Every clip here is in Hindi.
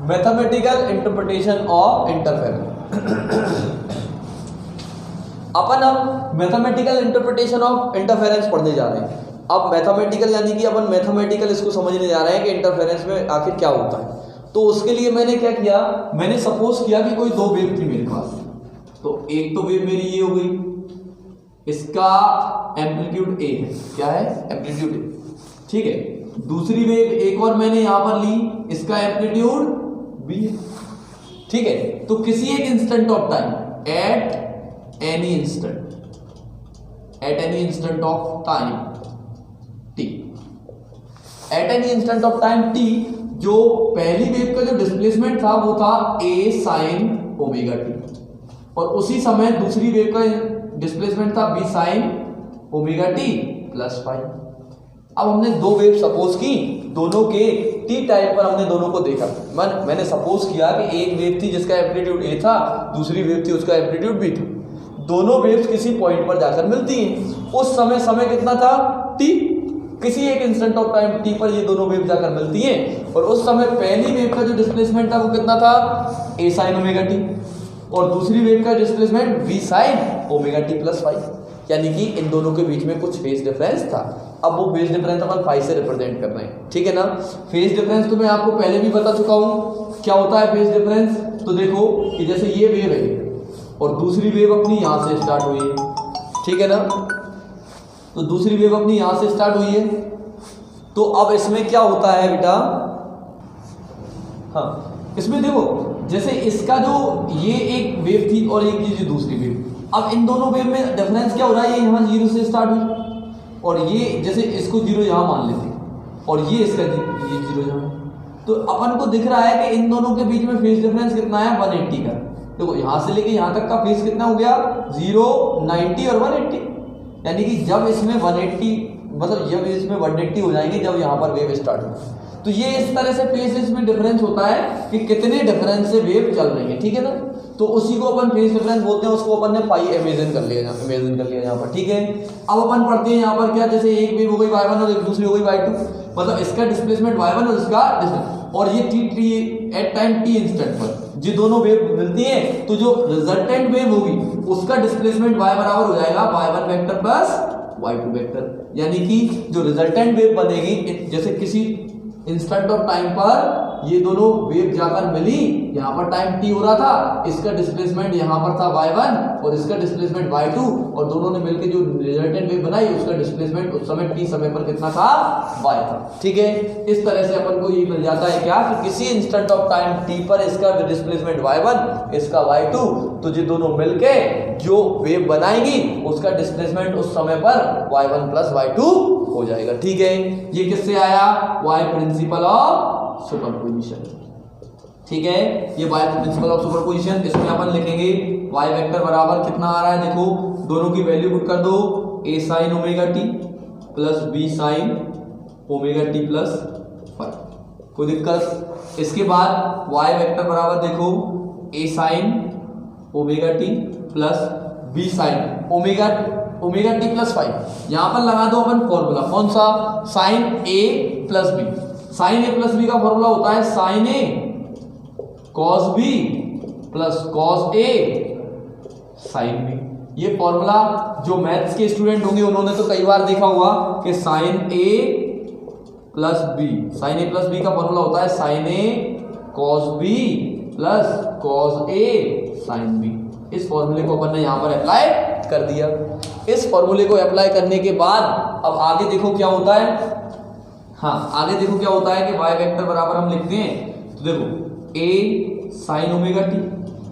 Mathematical interpretation of interference. अपन अब मैथमेटिकल इंटरप्रिटेशन ऑफ इंटरफेरेंस पढ़ने जा रहे हैं। अब मैथमेटिकल यानी कि अपन मैथमेटिकल इसको समझने जा रहे हैं कि इंटरफेरेंस में आखिर क्या होता है। तो उसके लिए मैंने क्या किया, मैंने सपोज किया कि कोई दो वेव थी मेरे पास। तो एक तो वेव मेरी ये हो गई, इसका एम्पलीट्यूड ए है, क्या है, एम्पलीट्यूड ए, ठीक है। दूसरी वेव एक और मैंने यहां पर ली, इसका एम्पलीट्यूड बी है, ठीक है। तो किसी एक instant of time, at any instant of time T, at any instant of time T, जो पहली वेव का जो डिस्प्लेसमेंट था वो था ए साइन ओमेगा टी, और उसी समय दूसरी वेव का डिस्प्लेसमेंट था B sine omega T plus five. अब हमने दो वेव सपोज की, दोनों के टी टाइम पर हमने दोनों को देखा। मैंने सपोज किया कि एक वेव थी जिसका एम्पलीट्यूड ए था, दूसरी वेव थी उसका एम्पलीट्यूड बी था। दोनों वेव्स किसी पॉइंट पर जाकर मिलती हैं। उस समय कितना था, टी, किसी एक इंस्टेंट ऑफ टाइम टी पर ये दोनों वेव जाकर मिलती हैं, और उस समय पहली वेव का जो डिस्प्लेसमेंट था वो कितना था, ए साइन ओमेगा टी, और दूसरी वेव का displacement B sine omega T plus five, यानी कि इन दोनों के बीच में कुछ फेज डिफरेंस था। अब वो फेज डिफरेंस अपन फाइव से रिप्रेजेंट कर रहे हैं, ठीक है ना। फेज डिफरेंस तो मैं आपको पहले भी बता चुका हूं क्या होता है फेज डिफरेंस। तो देखो कि जैसे ये वेव है और दूसरी वेव अपनी यहां से स्टार्ट हुई है, ठीक है ना। तो दूसरी वेव अपनी यहां से स्टार्ट हुई है, तो अब इसमें क्या होता है बेटा, हाँ इसमें देखो जैसे इसका जो ये एक वेव थी और एक ये दूसरी वेव, अब इन दोनों वेव में डिफरेंस क्या हो रहा है, ये यहाँ जीरो से स्टार्ट हुई और ये जैसे इसको जीरो यहाँ मान लेते और ये इसका ये जीरो यहाँ, तो अपन को दिख रहा है कि इन दोनों के बीच में फेज डिफरेंस कितना है, 180 का। देखो यहाँ से लेके यहाँ तक का फेज कितना हो गया, 0, 90 और 180, यानी कि जब इसमें 180 मतलब जब इसमें 180 हो जाएंगे जब यहाँ पर वेव स्टार्ट हो। तो ये इस तरह से फेजेस में डिफरेंस होता है कि कितने डिफरेंस से वेव चल रही है, ठीक है ना। तो उसी को अपन फेज डिफरेंस बोलते हैं, उसको अपन ने पाई इमेजिन कर लिया यहाँ पर, ठीक है। अब अपन पढ़ते हैं यहाँ पर क्या, जैसे एक वेव हो गई y1 और एक दूसरी हो गई y2, मतलब इसका डिस्प्लेसमेंट y1 और इसका डिस्प्लेसमेंट, और ये t at time t instant पर ये दोनों वेव मिलती हैं, तो जो रिजल्टेंट वेव होगी उसका डिस्प्लेसमेंट y बराबर हो जाएगा y1 vector plus y2 vector, यानी कि जो रिजल्टेंट वेव बनेगी, जैसे किसी इंस्टेंट ऑफ टाइम पर ये दोनों वेव जाकर मिली, यहाँ पर टाइम t हो रहा था, इसका डिस्प्लेसमेंट यहाँ पर था y1 और इसका डिस्प्लेसमेंट y2, और दोनों ने मिलकर जो रिजल्टेंट वेव बनाई उसका डिस्प्लेसमेंट उस समय t समय पर कितना था, y था, ठीक है। इस तरह से अपन को ये मिल जाता है क्या कि किसी इंस्टेंट ऑफ टाइम t पर इसका डिस्प्लेसमेंट y1 इसका y2, तो ये दोनों मिलके जो वेव बनाएंगी उसका डिस्प्लेसमेंट उस समय पर y1 प्लस y2 हो जाएगा, ठीक है। ये किससे आया, y प्रिंसिपल ऑफ सुपरपोजिशन, ठीक है। ये y प्रिंसिपल ऑफ सुपरपोजिशन, इसमें अपन लिखेंगे y वेक्टर बराबर कितना आ रहा है, देखो दोनों की वैल्यू पुट कर दो, a sine omega T plus b sine omega T plus five, कोई दिक्कत। इसके बाद y वेक्टर बराबर देखो a sine omega T plus b sine omega T plus five, यहां पर लगा दो अपन फॉर्मूला, कौन सा, sine a plus B. Sine a plus B का फॉर्मूला होता है sine a cos b plus cos a sine b। ये फॉर्मूला जो मैथ्स के स्टूडेंट होंगे उन्होंने तो कई बार देखा होगा कि sine a plus B, sine a plus B का फॉर्मूला होता है sine a cos b plus cos a sine b। इस फॉर्मूले को अपन ने यहाँ पर अप्लाई कर दिया। इस फॉर्मूले को अप्लाई करने के बाद अब आगे देखो क्या होता है, हाँ आगे देखो क्या होता है कि y वेक्टर बराबर हम लिखते हैं, तो देखो a sine omega T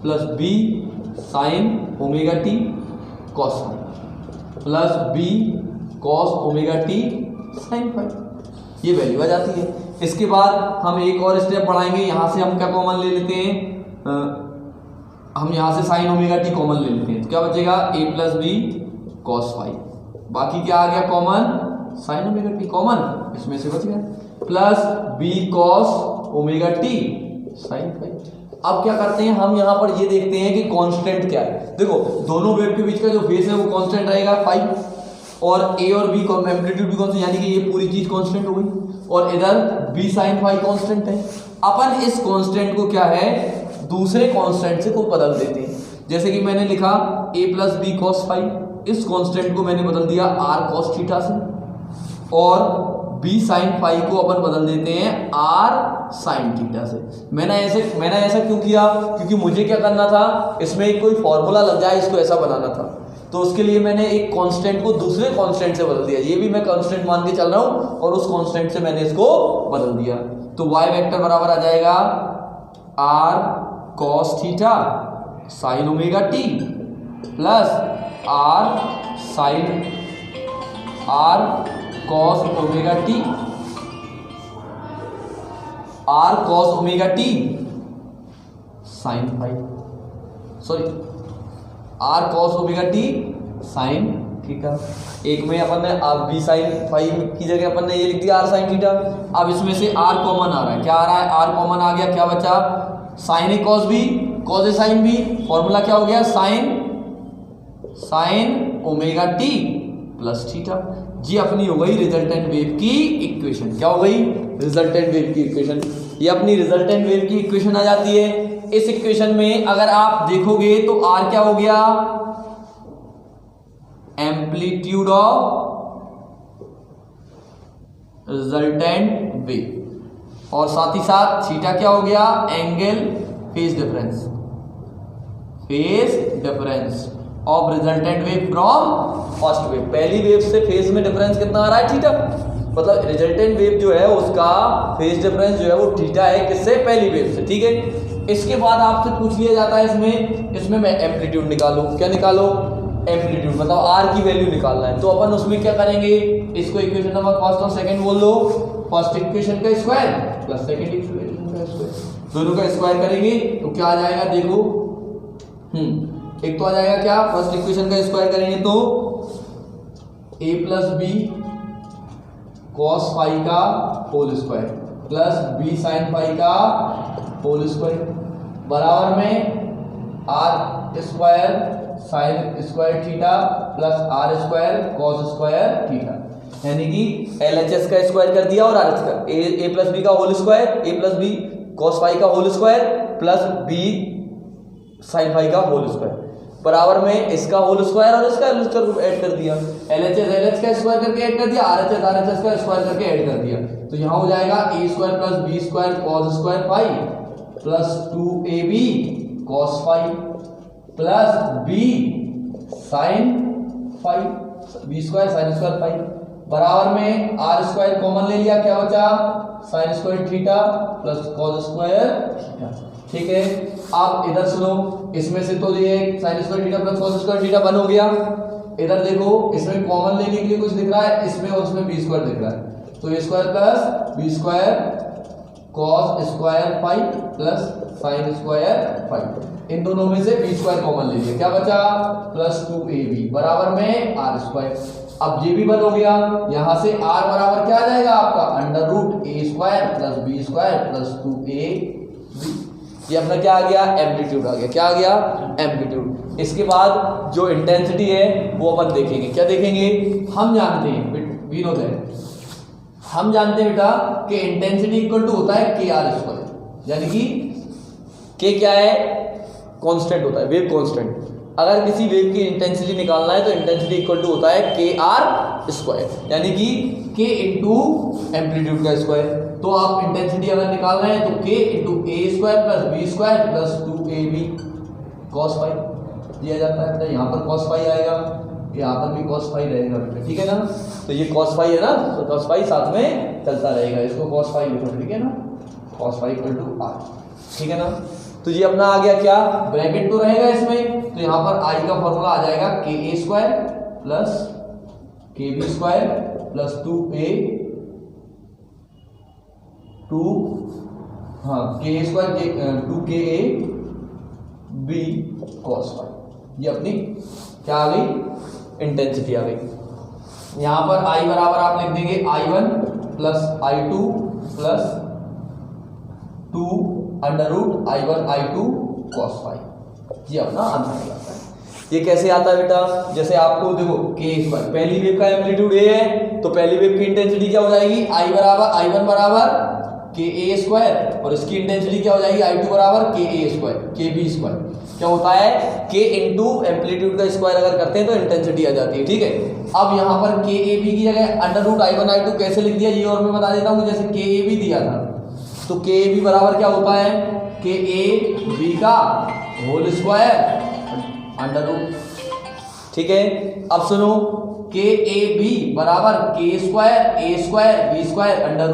plus b sine omega T cos five plus b cos omega T sine five, ये वैल्यू आ जाती है। इसके बाद हम एक और स्टेप बढ़ाएंगे, यहाँ से हम क्या कॉमन ले लेते हैं, हम यहाँ से साइन ओमेगा टी कॉमन ले लेते हैं, तो क्या बचेगा a plus B cos five, बाकी क्या आ गया common, sine omega T common इसमें से बच गया, plus b cos omega T sine five. अब क्या करते हैं हम यहाँ पर ये देखते हैं कि कांस्टेंट क्या है। देखो दोनों वेव के बीच का जो फेस है वो कांस्टेंट रहेगा फाइव, और a और b एम्पलीट्यूड भी कांस्टेंट, यानी कि ये पूरी चीज कांस्टेंट हो गई, और इधर b साइन फाइव कांस्टेंट है, अपन इस कांस्टेंट को क्या है दूसरे कांस्टेंट से को बदल देते हैं। जैसे कि मैंने लिखा a plus B cos phi, इस कांस्टेंट को मैंने बदल दिया r कॉस थीटा से, और b साइन फाई को अपन बदल देते हैं r साइन थीटा से। मैंने ऐसा क्यों किया? क्योंकि मुझे क्या करना था, इसमें एक कोई फॉर्मूला लग जाए, इसको ऐसा बनाना था। तो उसके लिए मैंने एक कांस्टेंट को दूसरे कांस्टेंट से बदल दिया। ये भी मैं कांस्टेंट मान के चल रहा हूँ और उस कांस्टेंट से मैंने इसको बदल दिया। तो y वेक्टर बराबर आ जाएगा r cos theta sine omega T plus r cos omega T, r cos omega T sine phi, sorry r cos omega T sine theta. एक में अपन ने b साइन फाई की जगह अपन ने ये लिख दिया r साइन थीटा। अब इसमें से r कॉमन आ रहा है, क्या आ रहा है? r कॉमन आ गया, क्या बचा? Sign A cos B cos A sine B, formula क्या हो गया? Sign omega T plus theta. ये अपनी हो गई रिजल्टेंट वेव की इक्वेशन। क्या हो गई? रिजल्टेंट वेव की इक्वेशन। ये अपनी रिजल्टेंट वेव की इक्वेशन आ जाती है। इस इक्वेशन में अगर आप देखोगे तो r क्या हो गया? एम्पलीट्यूड ऑफ रिजल्टेंट वेव, और साथ ही साथ थीटा क्या हो गया? Angle phase difference of resultant wave from first wave. पहली वेव से फेज में डिफरेंस कितना आ रहा है? थीटा। मतलब रिजल्टेंट वेव जो है उसका फेज डिफरेंस जो है वो थीटा है, किससे? पहली वेव से। ठीक है, इसके बाद आपसे पूछ लिया जाता है इसमें मैं एम्पलीट्यूड निकालूं। क्या निकालो? एम्पलीट्यूड, मतलब आर की वैल्यू निकालना है। तो अपन उसमें क्या करेंगे? इसको इक्वेशन नंबर फर्स्ट और सेकंड बोल दो। फर्स्ट इक्वेशन का स्क्वायर प्लस सेकंड इक्वेशन का स्क्वायर, दोनों का स्क्वायर करेंगे तो क्या आ जाएगा? देखो एक तो आ जाएगा क्या? फर्स्ट इक्वेशन का स्क्वायर करेंगे तो a plus B cos phi का whole square plus b sine phi का होल स्क्वायर बराबर में r square sine square theta plus r square cos square theta, यानी कि LHS का स्क्वायर कर दिया और RH का a प्लस बी का whole square, a plus B cos phi का whole square plus b sine phi का होल स्क्वायर बराबर में इसका होल स्क्वायर और इसका होल स्क्वायर ऐड कर दिया। LHS LH का स्क्वायर करके ऐड कर दिया, RHS RHS का स्क्वायर करके ऐड कर दिया। तो यहाँ हो जाएगा a square plus b square cos square phi plus 2ab cos phi plus b sine phi, b square sine square phi बराबर में r स्क्वायर कॉमन ले लिया, क्या बचा? Sine square theta plus cos square theta. ठीक है, अब इधर सुनो, इसमें से तो ये sine square theta plus cos square theta बन हो गया। इधर देखो, इसमें कॉमन लेने के लिए कुछ दिख रहा है, इसमें और उसमें बी स्क्वायर दिख रहा है, तो A square plus B square cos square phi plus sine square phi, इन दोनों में से बी स्क्वायर कॉमन ले लिया, क्या बचा? प्लस 2ab बराबर में आर स्क्वायर। अब ये भी बन हो गया, यहां से r बराबर क्या आ जाएगा आपका? Under root a square plus B square plus 2ab। ये अपना क्या आ गया? एम्पलीट्यूड आ गया। क्या आ गया? एम्पलीट्यूड। इसके बाद जो इंटेंसिटी है वो अपन देखेंगे। क्या देखेंगे? हम जानते हैं विनोद है, हम जानते हैं बेटा कि इंटेंसिटी इक्वल टू होता है के आर स्क्वायर, यानी कि के क्या है? कांस्टेंट होता है, वेव कांस्टेंट। अगर किसी वेव की इंटेंसिटी निकालना है तो इंटेंसिटी इक्वल टू होता है के आर स्क्वायर, यानी कि के इंटू एम्पलीट्यूड का स्क्वायर। तो आप इंटेंसिटी अगर निकाल रहे हैं तो के into A square plus B square plus 2ab cos फाई दिया जाता है बेटा। यहाँ पर कॉस फाई आएगा, यहाँ पर भी कॉस फाई रहेगा बेटा, ठीक है ना? तो ये कॉस फाई है ना, तो कॉस फाई साथ में चलता रहेगा, इसको कॉस फाई लिखो, ठीक है ना? Cos phi equal to R, ठीक है ना? तो ये अपना आ गया क्या? ब्रैकेट तो रहेगा इसमें, तो यहाँ पर आई का फॉर्मूला आ जाएगा के ए स्क्वायर प्लस के बी स्क्वायर प्लस 2a के square 2ka B cos phi. ये अपनी क्या आ गई? इंटेंसिटी आ गई। यहाँ पर I बराबर आप लिख देंगे I1 plus I2 plus 2 under root I1 I2 cos phi. ये अपना आंसर आ जाता है। ये कैसे आता है बेटा? जैसे आपको देखो के स्क्वायर, पहली वेव का एम्पलीट्यूड ए है, तो पहली वेव की इंटेंसिटी क्या हो जाएगी? I1 बराबर के ए स्क्वायर और इसकी इंटेंसिटी क्या हो जाएगी, I2 बराबर KA स्क्वायर KB स्क्वायर। क्या होता है, K इंटू एम्पलीट्यूड का स्क्वायर अगर करते हैं तो इंटेंसिटी आ जाती है, ठीक है। अब यहाँ पर KAB की जगह √I1 I2 कैसे लिख दिया ये और मैं बता देता हूँ। जैसे KAB दिया था तो KAB बराबर क्या होता है, KAB का होल स्क्वायर √, ठीक है। अब सुनो, KAB बराबर K square A square B square √,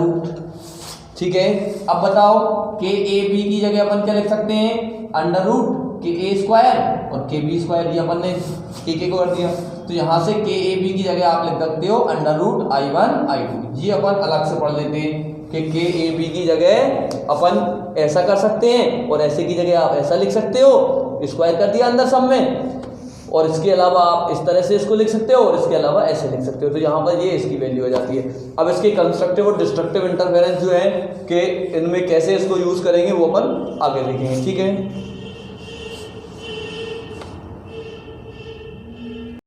ठीक है। अब बताओ KAB की जगह अपन क्या लिख सकते हैं, √KA स्क्वायर और KB स्क्वायर, ये अपन ने KK को कर दिया। तो यहाँ से KAB की जगह आप लिख सकते हो √I1 I2। ये अपन अलग से पढ़ लेते हैं कि KAB की जगह अपन ऐसा कर सकते हैं और ऐसे की जगह आप ऐसा लिख सकते हो, स्क्वायर कर दिया अंदर सब में, और इसके अलावा आप इस तरह से इसको लिख सकते हो और इसके अलावा ऐसे लिख सकते हो। तो यहाँ पर ये इसकी वैल्यू हो जाती है। अब इसके कंस्ट्रक्टिव और डिस्ट्रक्टिव इंटरफेरेंस जो है कि इनमें कैसे इसको यूज करेंगे वो अपन आगे देखेंगे, ठीक है।